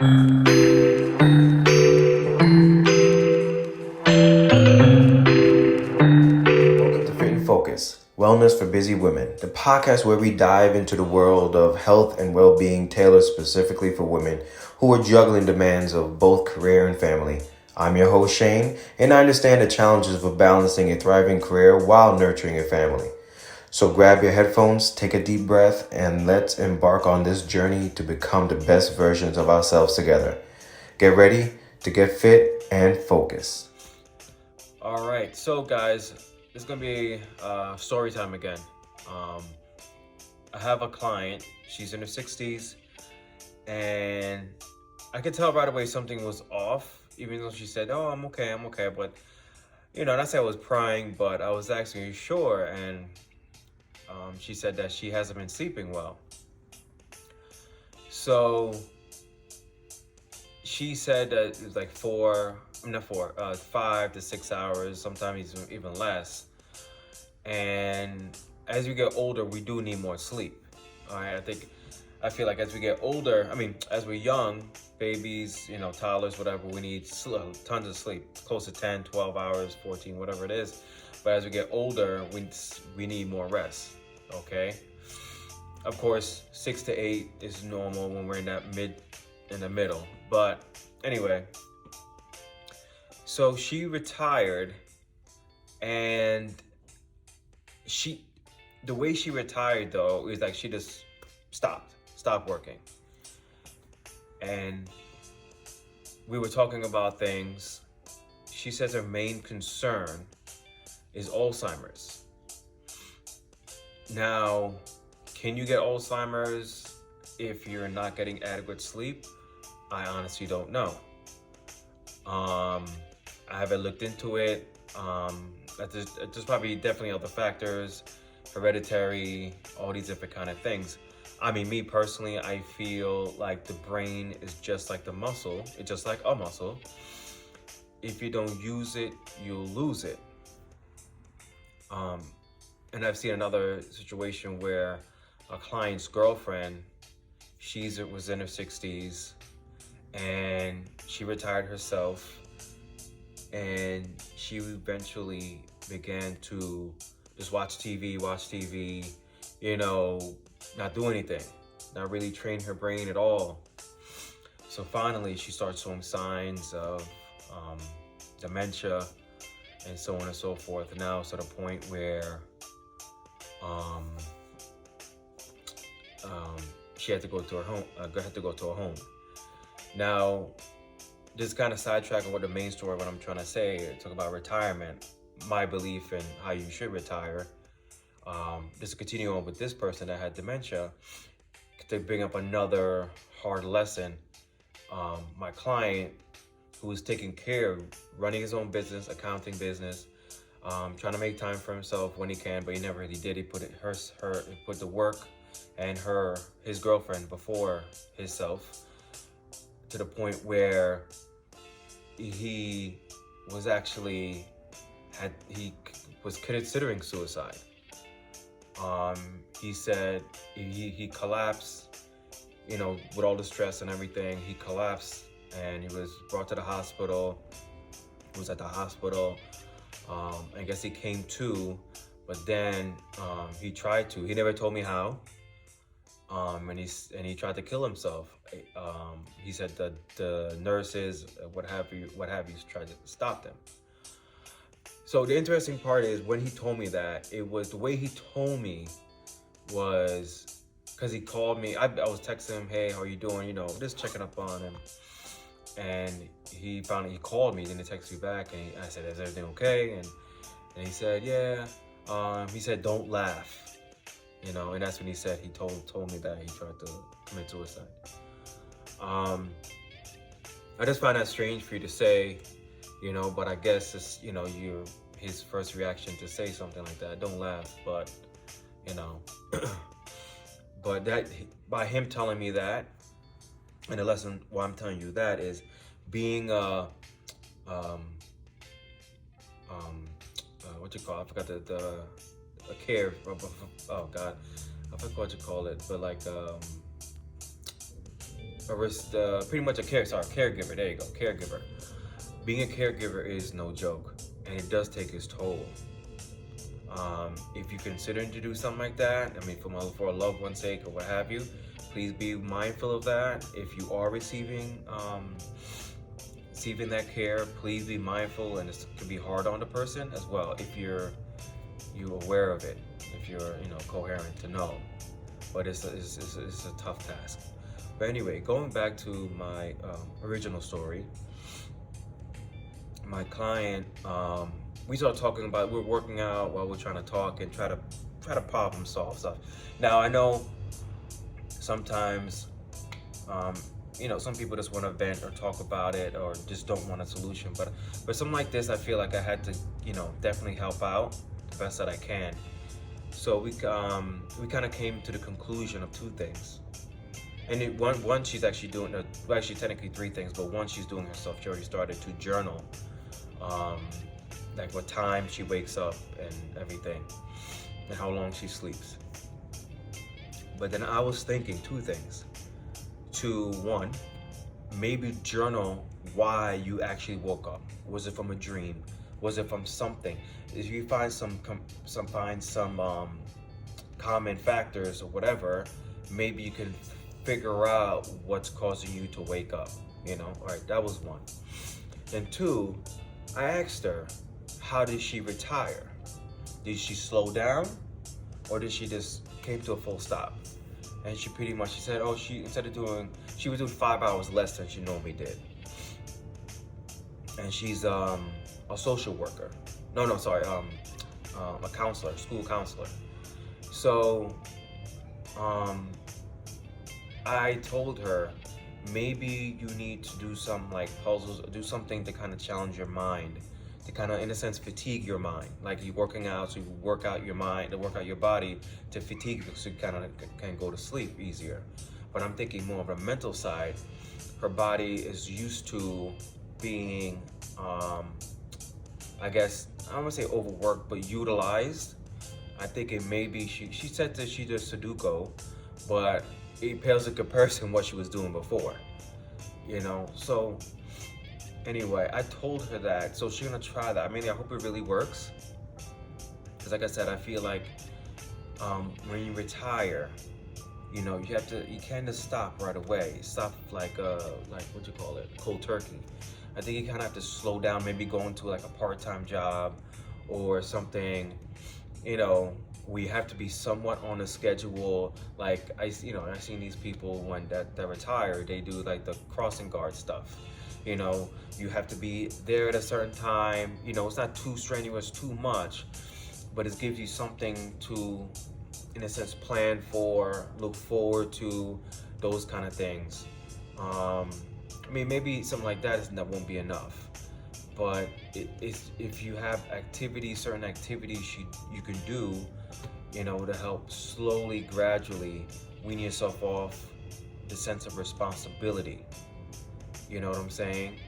Welcome to Fit and Focus, Wellness for Busy Women, the podcast where we dive into the world of health and well-being tailored specifically for women who are juggling demands of both career and family. I'm your host, Shane, and I understand the challenges of balancing a thriving career while nurturing a family. So grab your headphones, take a deep breath, and let's embark on this journey to become the best versions of ourselves together. Get ready to get fit and focus. All right, so guys, it's gonna be story time again. I have a client. She's in her 60s, and I could tell right away something was off, even though she said, "Oh, I'm okay." But not say I was prying, but I was asking, "Are you sure?" And she said that she hasn't been sleeping well. So she said that it was like 5 to 6 hours, sometimes even less. And as we get older, we do need more sleep. All right, I feel like as we get older, as we're young, babies, toddlers, whatever, we need tons of sleep, close to 10, 12 hours, 14, whatever it is. But as we get older, we need more rest, okay? Of course, 6 to 8 is normal when we're in the middle. But anyway, so she retired, and the way she retired though is like she just stopped working. And we were talking about things. She says her main concern is Alzheimer's. Now, can you get Alzheimer's if you're not getting adequate sleep? I honestly don't know. I haven't looked into it. There's probably definitely other factors, hereditary, all these different kind of things. Me personally, I feel like the brain is just like the muscle. It's just like a muscle. If you don't use it, you'll lose it. And I've seen another situation where a client's girlfriend, was in her 60s, and she retired herself, and she eventually began to just watch TV, not do anything, not really train her brain at all. So finally, she starts showing signs of dementia and so on and so forth. And now it's at a point where she had to go to her home. Now, this kind of sidetracking what the main story, what I'm trying to say, talk about retirement, my belief in how you should retire. Just to continue on with this person that had dementia, to bring up another hard lesson. My client, who was taking care of running his own business, accounting business, trying to make time for himself when he can, but he never really did. He put the work and his girlfriend before himself, to the point where he was considering suicide. He said he collapsed, with all the stress and everything. He collapsed, and he was brought to the hospital. He was at the hospital. I guess he came to, but then he never told me how. And he tried to kill himself. He said that the nurses, what have you, tried to stop them. So the interesting part is, when he told me that, the way he told me was because he called me. I was texting him, "Hey, how are you doing?" Just checking up on him. And he called me, then he texted me back, and I said, "Is everything okay?" And he said, "Yeah." He said, "Don't laugh." And that's when he said, he told me that he tried to commit suicide. I just find that strange for you to say, but I guess it's, his first reaction to say something like that, "Don't laugh," but, but that, by him telling me that, and the lesson why I'm telling you that is being I forgot a care, oh God, I forgot what you call it, but like pretty much a caregiver. There you go, caregiver. Being a caregiver is no joke, and it does take its toll. If you're considering to do something like that, I mean, for a loved one's sake or what have you, please be mindful of that. If you are receiving that care, please be mindful, and it can be hard on the person as well. If you're aware of it, if you're coherent to know, but it's a tough task. But anyway, going back to my original story, my client, we started talking about, we're working out while we're trying to talk and try to problem solve stuff. Now I know sometimes some people just want to vent or talk about it or just don't want a solution, but something like this, I feel like I had to definitely help out the best that I can. So we kind of came to the conclusion of two things. And one she's actually doing, well, actually technically three things, but one she's doing herself. She already started to journal, like what time she wakes up and everything, and how long she sleeps. But then I was thinking two things. One, maybe journal why you actually woke up. Was it from a dream? Was it from something? If you find some common factors or whatever, maybe you can figure out what's causing you to wake up. All right, that was one. And two, I asked her, how did she retire? Did she slow down, or did she just came to a full stop? And she said, oh, she was doing 5 hours less than she normally did. And she's a social worker. A counselor, school counselor. So I told her, maybe you need to do some like puzzles, do something to kind of challenge your mind, to kind of, in a sense, fatigue your mind. Like you're working out, so you work out your mind, to work out your body, to fatigue, so you kind of can go to sleep easier. But I'm thinking more of a mental side. Her body is used to being, I guess, I don't want to say overworked, but utilized. I think it may be, she said that she does Sudoku, but it pales in comparison what she was doing before, So anyway, I told her that, so she's gonna try that. I mean, I hope it really works, because like I said, I feel like when you retire, you can't just stop right away. Stop like what you call it, cold turkey. I think you kind of have to slow down, maybe go into like a part-time job or something, we have to be somewhat on a schedule. Like I've seen these people when that retire, they do like the crossing guard stuff. You have to be there at a certain time. It's not too strenuous, too much, but it gives you something to, in a sense, plan for, look forward to, those kind of things. I mean, maybe something like that won't be enough. But if you have certain activities you can do, to help slowly, gradually wean yourself off the sense of responsibility. You know what I'm saying?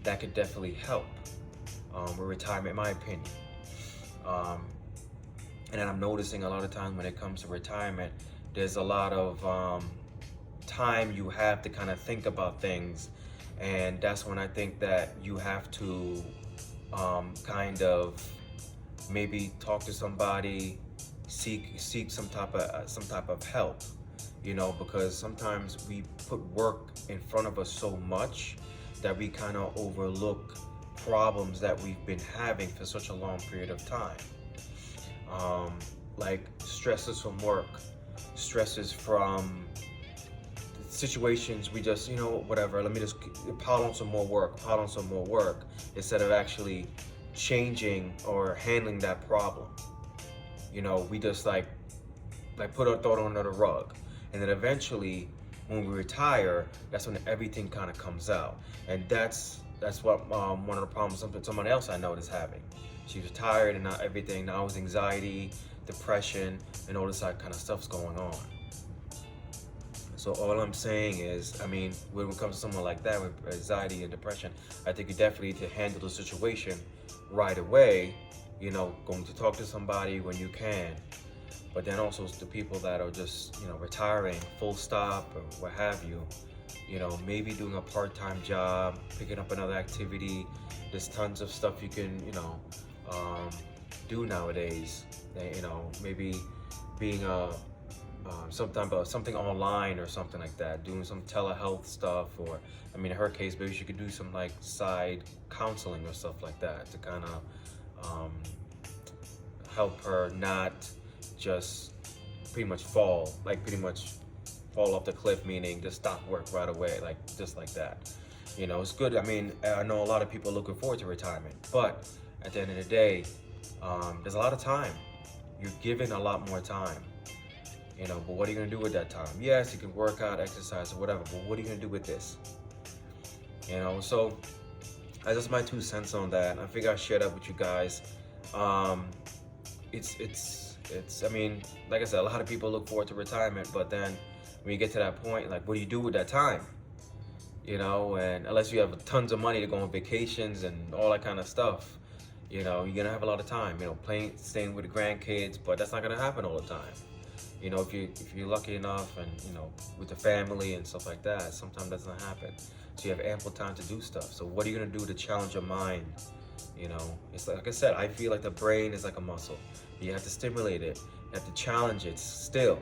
That could definitely help with retirement, in my opinion. And then I'm noticing a lot of times when it comes to retirement, there's a lot of time you have to kind of think about things. And that's when I think that you have to kind of maybe talk to somebody, seek some type of help, because sometimes we put work in front of us so much that we kind of overlook problems that we've been having for such a long period of time. Like stresses from work, stresses from situations we just, whatever, let me just pile on some more work, instead of actually changing or handling that problem. We just like put our thought under the rug. And then eventually when we retire, that's when everything kind of comes out. And that's what one of the problems someone else I know is having. She's retired and now it's anxiety, depression, and all this kind of stuff's going on. So all I'm saying is, I mean, when it comes to someone like that with anxiety and depression, I think you definitely need to handle the situation right away, going to talk to somebody when you can. But then also the people that are just, retiring, full stop, or what have you, maybe doing a part-time job, picking up another activity. There's tons of stuff you can, do nowadays. Maybe being something online or something like that, doing some telehealth stuff, or in her case, maybe she could do some like side counseling or stuff like that to kind of help her not just pretty much fall off the cliff, meaning just stop work right away, just like that. It's good. I know a lot of people are looking forward to retirement, but at the end of the day, there's a lot of time. You're given a lot more time. But what are you gonna do with that time? Yes, you can work out, exercise, or whatever, but what are you gonna do with this? So that's just my 2 cents on that. I figure I'd share that with you guys. It's like I said, a lot of people look forward to retirement, but then when you get to that point, like, what do you do with that time? And unless you have tons of money to go on vacations and all that kind of stuff, you're gonna have a lot of time, staying with the grandkids, but that's not gonna happen all the time. If you're lucky enough and, with the family and stuff like that, sometimes that doesn't happen. So you have ample time to do stuff. So what are you gonna do to challenge your mind? It's like I said, I feel like the brain is like a muscle. You have to stimulate it. You have to challenge it still,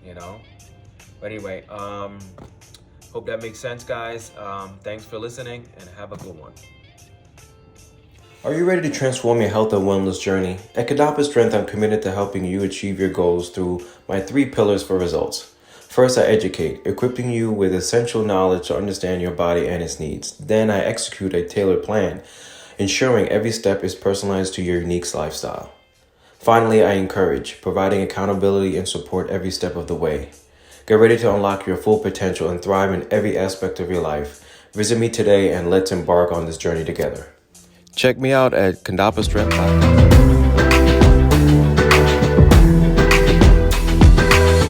But anyway, hope that makes sense, guys. Thanks for listening and have a good one. Are you ready to transform your health and wellness journey? At Condappa Strength, I'm committed to helping you achieve your goals through my 3 pillars for results. First, I educate, equipping you with essential knowledge to understand your body and its needs. Then I execute a tailored plan, ensuring every step is personalized to your unique lifestyle. Finally, I encourage, providing accountability and support every step of the way. Get ready to unlock your full potential and thrive in every aspect of your life. Visit me today and let's embark on this journey together. Check me out at condappastrength.com.